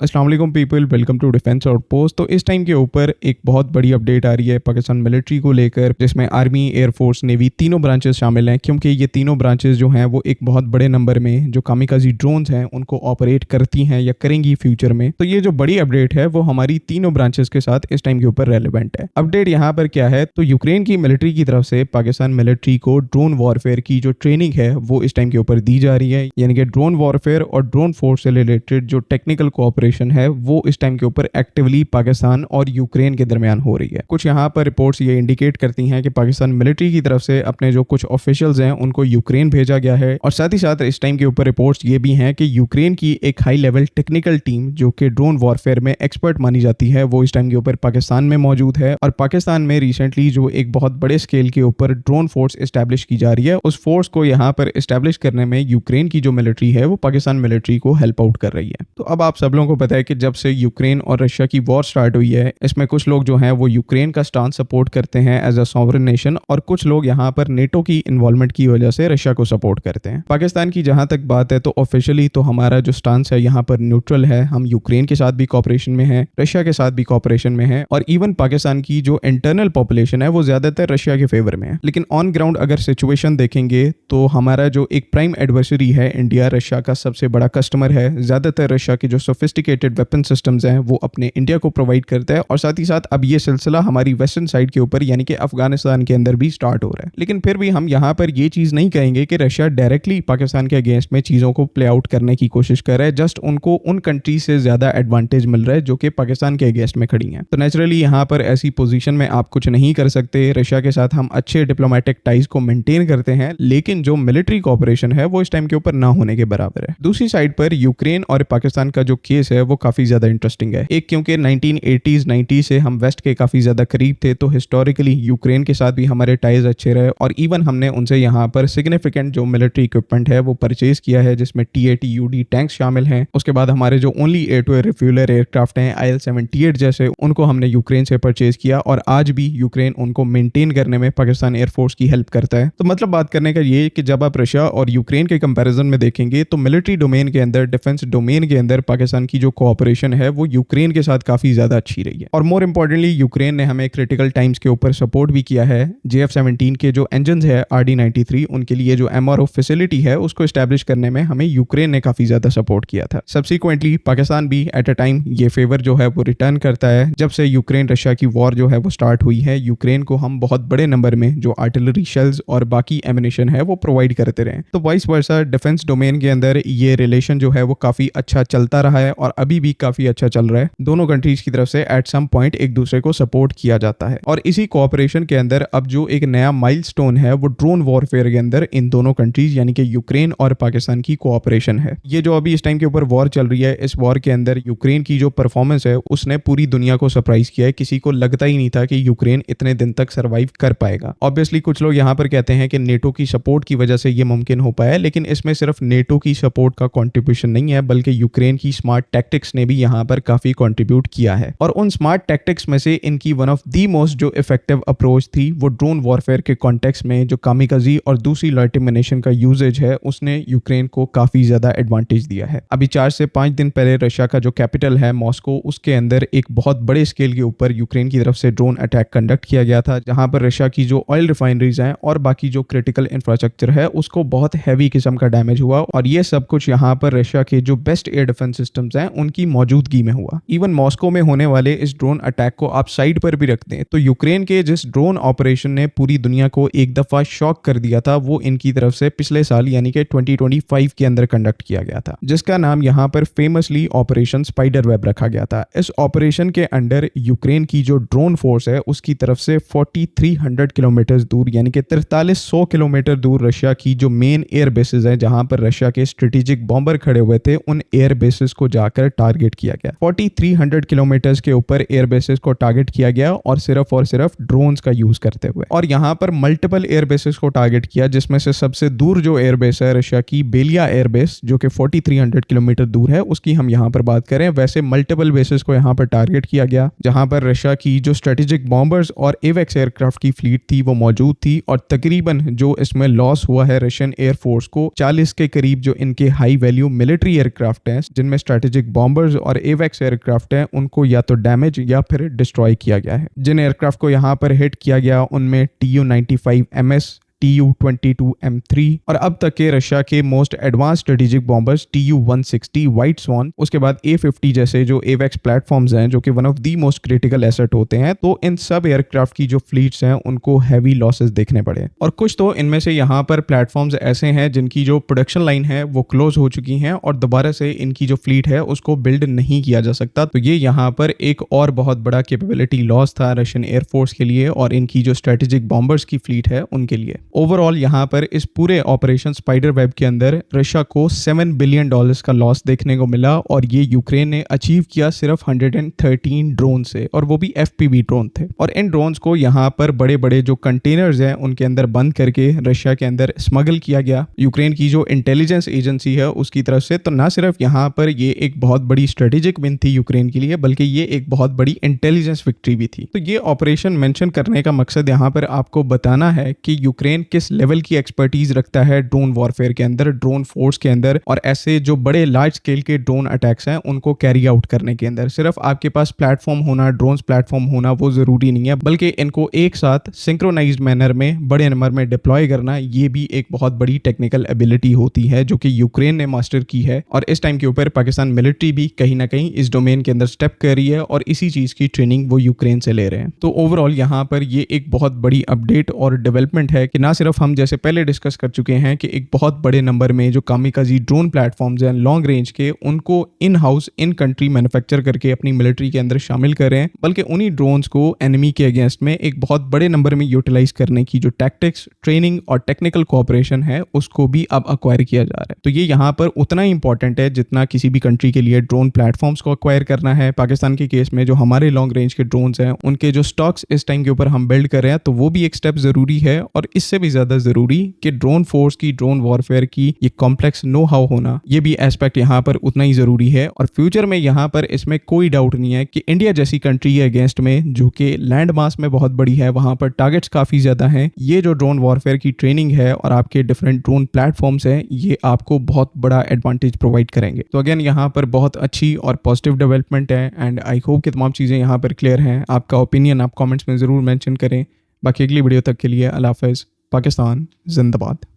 अस्सलाम वालेकुम people, welcome to defence outpost. तो इस टाइम के ऊपर एक बहुत बड़ी अपडेट आ रही है पाकिस्तान मिलिट्री को लेकर, जिसमें आर्मी, एयरफोर्स, नेवी तीनों ब्रांचेस शामिल हैं, क्योंकि ये तीनों ब्रांचेस जो हैं वो एक बहुत बड़े नंबर में जो कामिकाजी ड्रोन्स हैं उनको ऑपरेट करती हैं या करेंगी फ्यूचर में। तो ये जो बड़ी अपडेट है वो हमारी तीनों ब्रांचेस के साथ इस टाइम के ऊपर रेलिवेंट है। अपडेट यहाँ पर क्या है, तो यूक्रेन की मिलिट्री की तरफ से पाकिस्तान मिलिट्री को ड्रोन वॉरफेयर की जो ट्रेनिंग है वो इस टाइम के ऊपर दी जा रही है, यानी कि ड्रोन वॉरफेयर और ड्रोन फोर्स से रिलेटेड जो टेक्निकल कोऑपरेशन है वो इस टाइम के ऊपर एक्टिवली पाकिस्तान और यूक्रेन के दरमियान हो रही है। कुछ यहाँ पर रिपोर्ट्स ये इंडिकेट करती हैं कि पाकिस्तान मिलिट्री की तरफ से अपने जो कुछ ऑफिशियल्स हैं उनको यूक्रेन भेजा गया है, और साथ ही साथ इस टाइम के ऊपर रिपोर्ट्स ये भी हैं कि यूक्रेन की एक हाई लेवल टेक्निकल टीम जो कि ड्रोन वॉरफेयर में एक्सपर्ट मानी जाती है वो इस टाइम के ऊपर पाकिस्तान में मौजूद है। और पाकिस्तान में रिसेंटली जो एक बहुत बड़े स्केल के ऊपर ड्रोन फोर्स एस्टैब्लिश की जा रही है, उस फोर्स को यहाँ पर एस्टैब्लिश करने में यूक्रेन की जो मिलिट्री है वो पाकिस्तान मिलिट्री को हेल्प आउट कर रही है। तो अब आप सब लोगों को पता है कि जब से यूक्रेन और रशिया की वॉर स्टार्ट हुई है, इसमें कुछ लोग जो हैं वो यूक्रेन का स्टांस सपोर्ट करते हैं एज अ सॉवरेन नेशन, और कुछ लोग यहाँ पर नेटो की इन्वॉल्वमेंट की वजह से रशिया को सपोर्ट करते हैं। पाकिस्तान की जहां तक बात है तो ऑफिशियली तो हमारा जो स्टांस है यहाँ पर न्यूट्रल है। हम यूक्रेन के साथ भी कॉपरेशन में है, रशिया के साथ भी कॉपरेशन में है, और इवन पाकिस्तान की जो इंटरनल पॉपुलेशन है वो ज्यादातर रशिया के फेवर में है। लेकिन ऑन ग्राउंड अगर सिचुएशन देखेंगे तो हमारा जो एक प्राइम एडवर्सरी है इंडिया, रशिया का सबसे बड़ा कस्टमर है। ज्यादातर रशिया के जो सोफिस्टिकेटेड वेपन सिस्टम्स हैं वो अपने इंडिया को प्रोवाइड करता है, और साथ ही साथ अब ये सिलसिला हमारी वेस्टर्न साइड के ऊपर यानी कि अफगानिस्तान के अंदर भी स्टार्ट हो रहा है। लेकिन फिर भी हम यहाँ पर ये चीज नहीं कहेंगे कि रशिया डायरेक्टली पाकिस्तान के अगेंस्ट में चीजों को प्ले आउट करने की कोशिश कर रहा है। जस्ट उनको उन कंट्रीज से ज्यादा एडवांटेज मिल रहा है जो कि पाकिस्तान के अगेंस्ट में खड़ी हैं। तो नेचुरली यहाँ पर ऐसी पोजीशन में आप कुछ नहीं कर सकते। रशिया के साथ हम अच्छे डिप्लोमेटिक टाइज को मेंटेन करते हैं, लेकिन जो मिलिट्री कॉपरेशन है वो इस टाइम के ऊपर ना होने के बराबर है। दूसरी साइड पर यूक्रेन और पाकिस्तान का जो केस है वो काफी ज्यादा इंटरेस्टिंग है। एक, क्योंकि 1980s 90 से हम वेस्ट के काफी ज्यादा करीब थे, तो हिस्टोरिकली यूक्रेन के साथ भी हमारे टाइज अच्छे रहे, और इवन हमने उनसे यहाँ पर सिग्निफिकेंट जो मिलिट्री इक्विपमेंट है वो परचेज किया है, जिसमें TATUD टैंक्स शामिल हैं। उसके बाद हमारे जो only air to air refueller aircraft हैं IL-78 जैसे, उनको हमने यूक्रेन से परचेज किया, और आज भी यूक्रेन उनको मेंटेन करने में पाकिस्तान एयरफोर्स की हेल्प करता है। तो मतलब बात करने का ये कि जब आप रशिया और यूक्रेन के कंपैरिजन में देखेंगे तो मिलिट्री डोमेन के अंदर, डिफेंस डोमेन के अंदर पाकिस्तान की जो कोऑपरेशन है वो यूक्रेन के साथ काफी ज्यादा अच्छी रही है। और मोर इंपॉर्टेंटली यूक्रेन ने हमें क्रिटिकल टाइम्स के ऊपर सपोर्ट भी किया है। JF-17 के जो इंजन है RD-93, उनके लिए जो MRO फैसिलिटी है उसको एस्टैब्लिश करने में हमें यूक्रेन ने काफी ज्यादा सपोर्ट किया था। सब्सिक्वेंटली पाकिस्तान भी एट अ टाइम ये फेवर जो है वो रिटर्न करता है। जब से यूक्रेन रशिया की वॉर जो है वो स्टार्ट हुई है, यूक्रेन को हम बहुत बड़े नंबर में जो आर्टिलरी शेल्स और बाकी एमिनेशन है वो प्रोवाइड करते रहे। तो वाइस वर्सा डिफेंस डोमेन के अंदर ये रिलेशन जो है वो काफी अच्छा चलता रहा है, और अभी भी काफी अच्छा चल रहा है। दोनों कंट्रीज की तरफ से एट सम पॉइंट एक दूसरे को सपोर्ट किया जाता है, और इसी कोऑपरेशन के अंदर अब जो एक नया माइलस्टोन है वो ड्रोन वॉरफेयर के अंदर इन दोनों कंट्रीज यानी कि यूक्रेन और पाकिस्तान की कोऑपरेशन है। ये जो अभी इस टाइम के ऊपर वॉर चल रही है, इस वॉर के अंदर यूक्रेन की जो परफॉर्मेंस है उसने पूरी दुनिया को सरप्राइज किया है। किसी को लगता ही नहीं था कि यूक्रेन इतने दिन तक सर्वाइव कर पाएगा। ऑब्वियसली कुछ लोग यहाँ पर कहते हैं कि नेटो की सपोर्ट की वजह से ये मुमकिन हो पाया, लेकिन इसमें सिर्फ नेटो की सपोर्ट का कॉन्ट्रीब्यूशन नहीं है, बल्कि यूक्रेन की स्मार्ट टैक्टिक्स ने भी यहाँ पर काफी कॉन्ट्रीब्यूट किया है। और उन स्मार्ट टैक्टिक्स में से इनकी वन ऑफ दी मोस्ट जो इफेक्टिव अप्रोच थी वो ड्रोन वॉरफेयर के कॉन्टेक्स्ट में जो कामिकाजी और दूसरी लॉयटिमिनेशन का यूजेज है उसने यूक्रेन को काफी ज्यादा एडवांटेज दिया है। अभी 4 से 5 दिन पहले रशिया का जो कैपिटल है मॉस्को, उसके अंदर एक बहुत बड़े स्केल के ऊपर यूक्रेन की तरफ से ड्रोन अटैक कंडक्ट किया गया था, जहां पर रशिया की जो ऑयल रिफाइनरीज हैं और बाकी जो क्रिटिकल इंफ्रास्ट्रक्चर है उसको बहुत हैवी किस्म का डैमेज हुआ, और ये सब कुछ यहाँ पर रशिया के जो बेस्ट एयर डिफेंस सिस्टम्स हैं उनकी मौजूदगी में हुआ। इवन मॉस्को में होने वाले इस ड्रोन अटैक को आप साइड पर भी रखते हैं तो यूक्रेन के जिस ड्रोन ऑपरेशन ने पूरी दुनिया को एक दफा शॉक कर दिया था, वो इनकी तरफ से पिछले साल यानी कि 2025 के अंदर कंडक्ट किया गया था, जिसका नाम यहाँ पर फेमसली ऑपरेशन स्पाइडर वेब रखा गया था। इस ऑपरेशन के अंडर यूक्रेन की जो ड्रोन फोर्स है उसकी तरफ से 4300 किलोमीटर दूर यानी कि 4300 किलोमीटर दूर रशिया की जो मेन एयर बेसेस है, जहां पर रशिया के स्ट्रेटेजिक बॉम्बर खड़े हुए थे, उन एयर बेसेस को जाकर टारगेट किया गया। 4300 किलोमीटर के ऊपर एयर बेसेस को टारगेट किया गया, और सिर्फ ड्रोन्स का यूज करते हुए। और यहाँ पर मल्टीपल एयर बेसेस को टारगेट किया, जिसमें से सबसे दूर जो एयरबेस है रशिया की बेलिया एयरबेस, जो कि 4300 किलोमीटर दूर है, उसकी हम यहाँ पर बात करें। वैसे मल्टीपल बेसेस को यहाँ पर टारगेट किया गया, जहां पर रशिया की जो स्ट्रेटेजिक बॉम्बर्स और एवेक्स एयरक्राफ्ट की फ्लीट थी वो मौजूद थी, और तकरीबन जो इसमें लॉस हुआ है रशियन एयरफोर्स को 40 के करीब जो इनके हाई वैल्यू मिलिट्री एयरक्राफ्ट हैं, जिनमें स्ट्रेटेजिक स्ट्रेटेजिक बॉम्बर्स और एवेक्स एयरक्राफ्ट हैं उनको या तो डैमेज या फिर डिस्ट्रॉय किया गया है। जिन एयरक्राफ्ट को यहाँ पर हिट किया गया उनमें Tu-95MS, Tu-22M3 और अब तक के रशिया के most advance strategic bombers Tu-160 white sworn, उसके बाद A-50 जैसे जो एवेक्स प्लेटफॉर्म्स हैं जो कि one of the most critical asset होते हैं। तो इन सब एयरक्राफ्ट की जो फ्लीट्स हैं उनको हैवी लॉसेस देखने पड़े और कुछ तो इनमें से यहाँ पर प्लेटफॉर्म्स ऐसे हैं जिनकी जो प्रोडक्शन लाइन है वो क्लोज हो चुकी हैं और दोबारा से इनकी जो फ्लीट है उसको बिल्ड नहीं किया जा सकता। तो ये यहाँ पर एक और बहुत बड़ा कैपेबिलिटी लॉस था रशियन एयरफोर्स के लिए और इनकी जो स्ट्रेटेजिक बॉम्बर्स की फ्लीट है उनके लिए। ओवरऑल यहाँ पर इस पूरे ऑपरेशन स्पाइडर वेब के अंदर रशिया को $7 बिलियन का लॉस देखने को मिला और ये यूक्रेन ने अचीव किया सिर्फ 113 ड्रोन से और वो भी FPV ड्रोन थे। और इन ड्रोन्स को यहाँ पर बड़े बड़े जो कंटेनर्स हैं उनके अंदर बंद करके रशिया के अंदर स्मगल किया गया यूक्रेन की जो इंटेलिजेंस एजेंसी है उसकी तरफ से। तो ना सिर्फ यहाँ पर ये एक बहुत बड़ी स्ट्रेटेजिक विन थी यूक्रेन के लिए बल्कि ये एक बहुत बड़ी इंटेलिजेंस विक्ट्री भी थी। तो ये ऑपरेशन मेंशन करने का मकसद यहाँ पर आपको बताना है कि यूक्रेन किस लेवल की एक्सपर्टीज रखता है ड्रोन वॉरफेयर के अंदर, ड्रोन फोर्स के अंदर और ऐसे जो बड़े लार्ज स्केल के ड्रोन अटैक्स हैं उनको कैरी आउट करने के अंदर। सिर्फ आपके पास प्लेटफॉर्म होना, ड्रोन प्लेटफॉर्म होना वो जरूरी नहीं है बल्कि इनको एक साथ सिंक्रोनाइज्ड मैनर में बड़े नंबर में डिप्लॉय करना ये भी एक बहुत बड़ी टेक्निकल एबिलिटी होती है जो कि यूक्रेन ने मास्टर की है। और इस टाइम के ऊपर पाकिस्तान मिलिट्री भी कहीं ना कहीं इस डोमेन के अंदर स्टेप कर रही है और इसी चीज की ट्रेनिंग वो यूक्रेन से ले रहे हैं। तो ओवरऑल यहाँ पर ये एक बहुत बड़ी अपडेट और डेवलपमेंट है कि ना सिर्फ हम जैसे पहले डिस्कस कर चुके हैं कि एक बहुत बड़े नंबर में जो कामिकाजी ड्रोन प्लेटफॉर्म्स हैं लॉन्ग रेंज के उनको in house in country manufacture करके अपनी मिलिट्री के अंदर शामिल कर रहे हैं बल्कि उन्हीं ड्रोन्स को एनिमी के अगेंस्ट में एक बहुत बड़े नंबर में यूटिलाइज करने की जो टैक्टिक्स, ट्रेनिंग और टेक्निकल कोऑपरेशन है उसको भी अब अक्वायर किया जा रहा है। तो ये यहाँ पर उतना ही इंपॉर्टेंट है जितना किसी भी कंट्री के लिए ड्रोन प्लेटफॉर्म्स को अक्वायर करना है। पाकिस्तान के केस में जो हमारे लॉन्ग रेंज के ड्रोन्स हैं उनके जो स्टॉक्स इस टाइम के ऊपर हम बिल्ड कर रहे हैं तो वो भी एक स्टेप जरूरी है और इससे भी ज्यादा जरूरी कि ड्रोन फोर्स की, ड्रोन वॉरफेयर की ये कॉम्प्लेक्स नो हाउ होना ये भी एस्पेक्ट यहाँ पर उतना ही जरूरी है। और फ्यूचर में यहाँ पर इसमें कोई डाउट नहीं है कि इंडिया जैसी कंट्री के अगेंस्ट में जो कि लैंड मास में बहुत बड़ी है, वहां पर टारगेट्स काफी ज्यादा हैं, ये जो ड्रोन वॉरफेयर की ट्रेनिंग है और आपके डिफरेंट ड्रोन प्लेटफॉर्म्स हैं ये आपको बहुत बड़ा एडवांटेज प्रोवाइड करेंगे। तो अगेन यहाँ पर बहुत अच्छी और पॉजिटिव डेवलपमेंट है एंड आई होप कि तमाम चीजें यहाँ पर क्लियर हैं। आपका ओपिनियन आप कॉमेंट्स में जरूर मेंशन करें। बाकी अगली वीडियो तक के लिए अल्लाह हाफिज़। पाकिस्तान जिंदाबाद।